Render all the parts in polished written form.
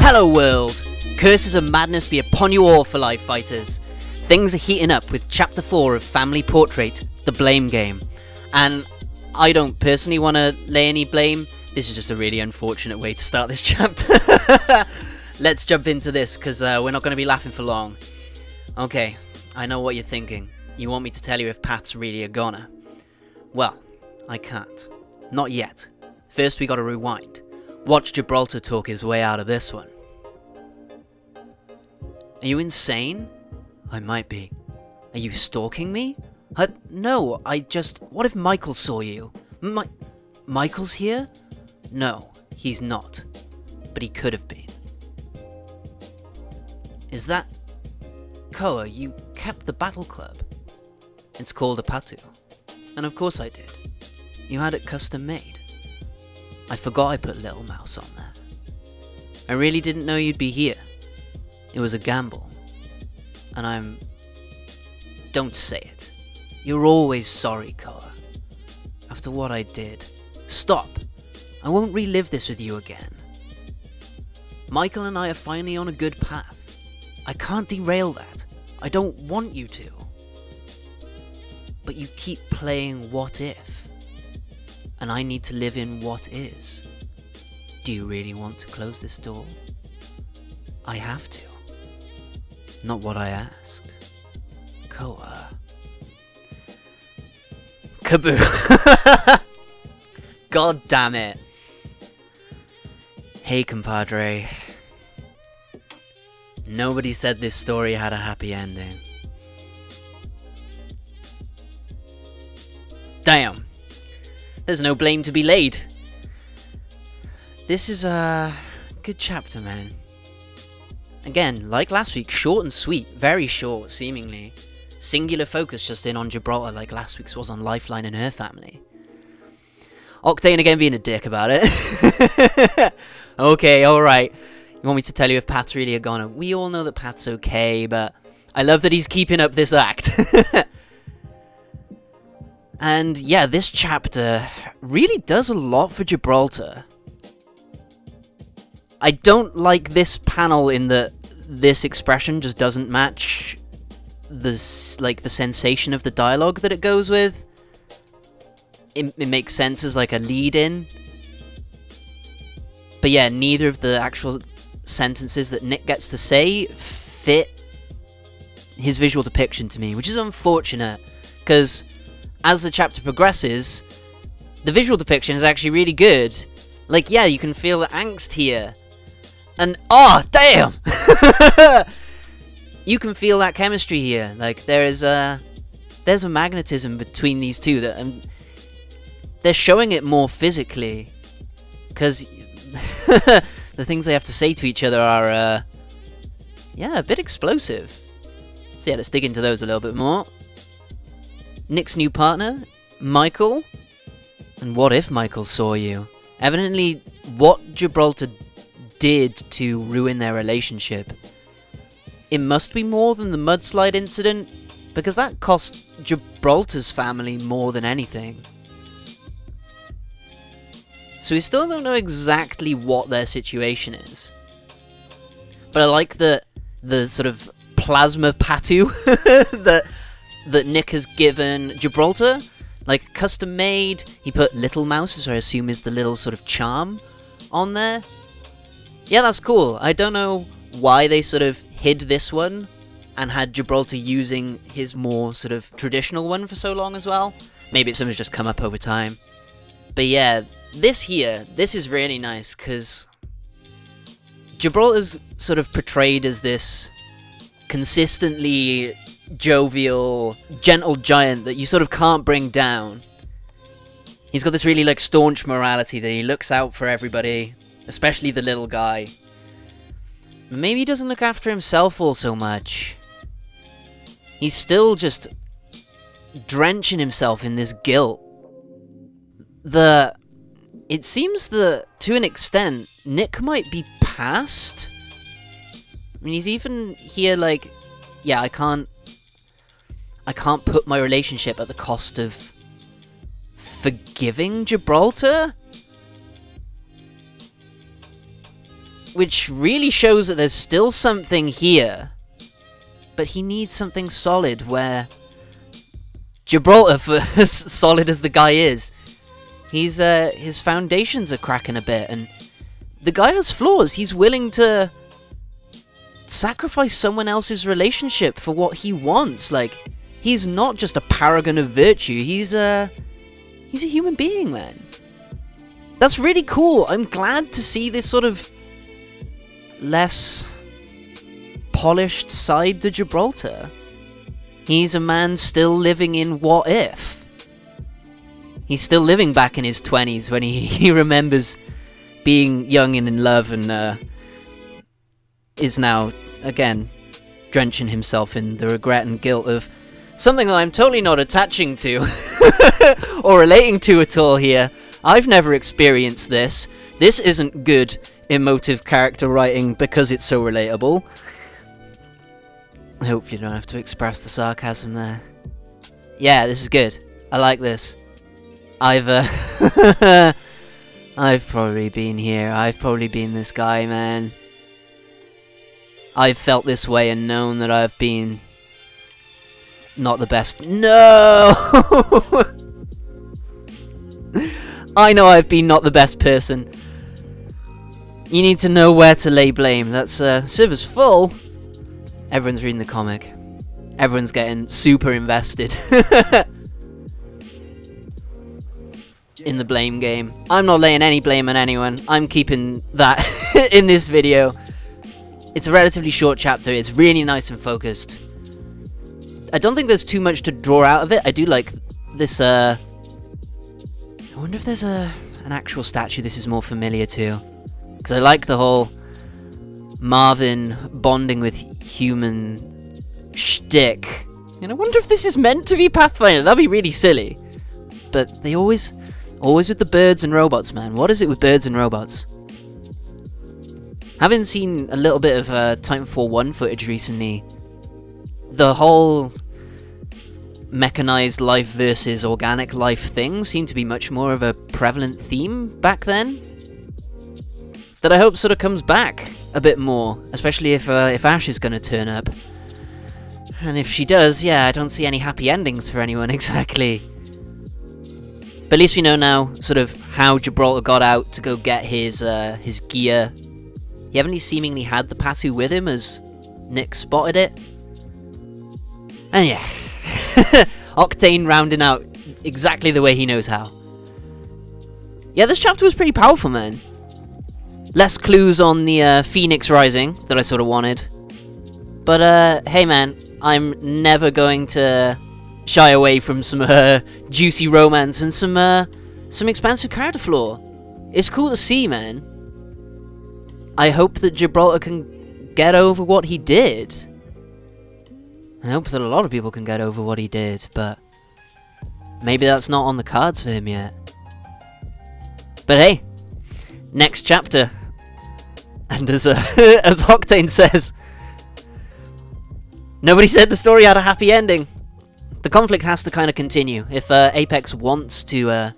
Hello world! Curses of madness be upon you all for life fighters. Things are heating up with Chapter 4 of Family Portrait, The Blame Game. And I don't personally want to lay any blame. This is just a really unfortunate way to start this chapter. Let's jump into this, because we're not going to be laughing for long. Okay, I know what you're thinking. You want me to tell you if Pat's really a goner. Well, I can't. Not yet. First we gotta rewind. Watch Gibraltar talk his way out of this one. Are you insane? I might be. Are you stalking me? No, what if Michael saw you? Michael's here? No, he's not. But he could have been. Is that... Koa, you kept the battle club. It's called a Patu. And of course I did. You had it custom made. I forgot I put Little Mouse on there. I really didn't know you'd be here. It was a gamble. And Don't say it. You're always sorry, Koa. After what I did. Stop. I won't relive this with you again. Michael and I are finally on a good path. I can't derail that. I don't want you to. But you keep playing what if. And I need to live in what is. Do you really want to close this door? I have to. Not what I asked. Koa. Kaboo. God damn it. Hey, compadre. Nobody said this story had a happy ending. Damn. There's no blame to be laid. This is a good chapter, man. Again, like last week, short and sweet. Very short, seemingly. Singular focus just in on Gibraltar like last week's was on Lifeline and her family. Octane again being a dick about it. Okay, alright. You want me to tell you if Pat's really a goner? We all know that Pat's okay, but I love that he's keeping up this act. And yeah, this chapter really does a lot for Gibraltar. I don't like this panel in that this expression just doesn't match the sensation of the dialogue that it goes with. It makes sense as like a lead-in. But yeah, neither of the actual sentences that Nick gets to say fit his visual depiction to me, which is unfortunate, because as the chapter progresses, the visual depiction is actually really good. Like, yeah, you can feel the angst here. And, oh, damn! You can feel that chemistry here. Like, there's a magnetism between these two that they're showing it more physically. Because the things they have to say to each other are, yeah, a bit explosive. So yeah, let's dig into those a little bit more. Nick's new partner, Michael. And what if Michael saw you? Evidently, what Gibraltar did to ruin their relationship, it must be more than the mudslide incident, because that cost Gibraltar's family more than anything. So we still don't know exactly what their situation is. But I like the sort of plasma Patu that Nick has given Gibraltar. Like, custom made. He put Little Mouse, which I assume is the little sort of charm, on there. Yeah, that's cool. I don't know why they sort of hid this one and had Gibraltar using his more sort of traditional one for so long as well. Maybe it's something that's just come up over time. But yeah, this is really nice, because Gibraltar's sort of portrayed as this consistently jovial, gentle giant that you sort of can't bring down. He's got this really, like, staunch morality that he looks out for everybody, especially the little guy. Maybe he doesn't look after himself all so much. He's still just drenching himself in this guilt. It seems that, to an extent, Nick might be past. I mean, he's even here like, yeah, I can't put my relationship at the cost of forgiving Gibraltar? Which really shows that there's still something here. But he needs something solid where... Gibraltar, for as solid as the guy is, his foundations are cracking a bit, and the guy has flaws. He's willing to sacrifice someone else's relationship for what he wants. Like, he's not just a paragon of virtue. He's a human being, man. That's really cool. I'm glad to see this sort of less polished side to Gibraltar. He's a man still living in what if. He's still living back in his 20s when he remembers being young and in love, and is now, again, drenching himself in the regret and guilt of something that I'm totally not attaching to or relating to at all here. I've never experienced this. This isn't good emotive character writing because it's so relatable. I hope you don't have to express the sarcasm there. Yeah, this is good. I like this. I've probably been here. I've probably been this guy, man. I've felt this way and known that I've been not the best. No! I know I've been not the best person. You need to know where to lay blame. That's server's full. Everyone's reading the comic. Everyone's getting super invested in the blame game. I'm not laying any blame on anyone. I'm keeping that in this video. It's a relatively short chapter. It's really nice and focused. I don't think there's too much to draw out of it. I do like this, I wonder if there's an actual statue this is more familiar to. Because I like the whole Marvin bonding with human shtick. And I wonder if this is meant to be Pathfinder. That'd be really silly. But they always with the birds and robots, man. What is it with birds and robots? Having seen a little bit of Titanfall I footage recently, the whole mechanized life versus organic life thing seemed to be much more of a prevalent theme back then. That I hope sort of comes back a bit more, especially if Ash is going to turn up. And if she does, yeah, I don't see any happy endings for anyone exactly. But at least we know now sort of how Gibraltar got out to go get his gear. He haven't seemingly had the Patu with him as Nick spotted it. And yeah, Octane rounding out exactly the way he knows how. Yeah, this chapter was pretty powerful, man. Less clues on the Phoenix Rising that I sort of wanted. But hey man, I'm never going to shy away from some juicy romance and some expansive character flaw. It's cool to see, man. I hope that Gibraltar can get over what he did. I hope that a lot of people can get over what he did, but maybe that's not on the cards for him yet. But hey, next chapter. And as as Octane says, nobody said the story had a happy ending. The conflict has to kind of continue. If Apex wants to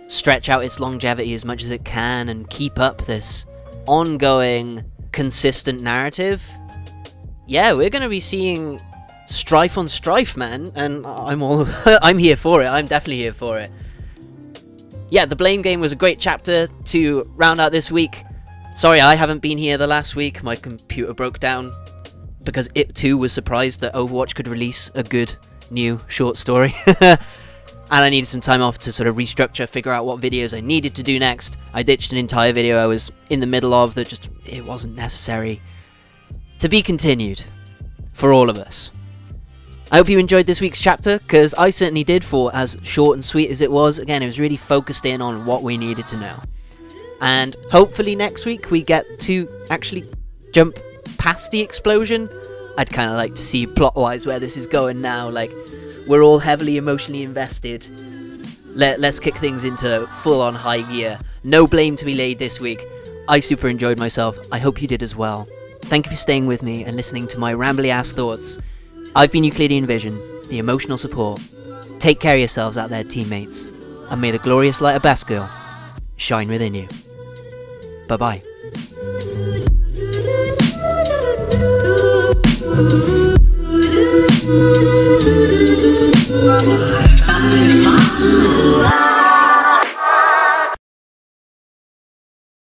stretch out its longevity as much as it can and keep up this ongoing, consistent narrative, yeah, we're going to be seeing strife on strife, man. And I'm here for it. I'm definitely here for it. Yeah, the Blame game was a great chapter to round out this week. Sorry, I haven't been here the last week. My computer broke down because it too was surprised that Overwatch could release a good new short story. And I needed some time off to sort of restructure, figure out what videos I needed to do next. I ditched an entire video I was in the middle of that just, it wasn't necessary. To be continued for all of us. I hope you enjoyed this week's chapter, because I certainly did, for as short and sweet as it was. Again, it was really focused in on what we needed to know. And hopefully next week we get to actually jump past the explosion. I'd kind of like to see plot-wise where this is going now. Like, we're all heavily emotionally invested. Let's kick things into full-on high gear. No blame to be laid this week. I super enjoyed myself. I hope you did as well. Thank you for staying with me and listening to my rambly-ass thoughts. I've been Euclidean Vision, the emotional support. Take care of yourselves out there, teammates. and may the glorious light of Baskerville shine within you. Bye bye.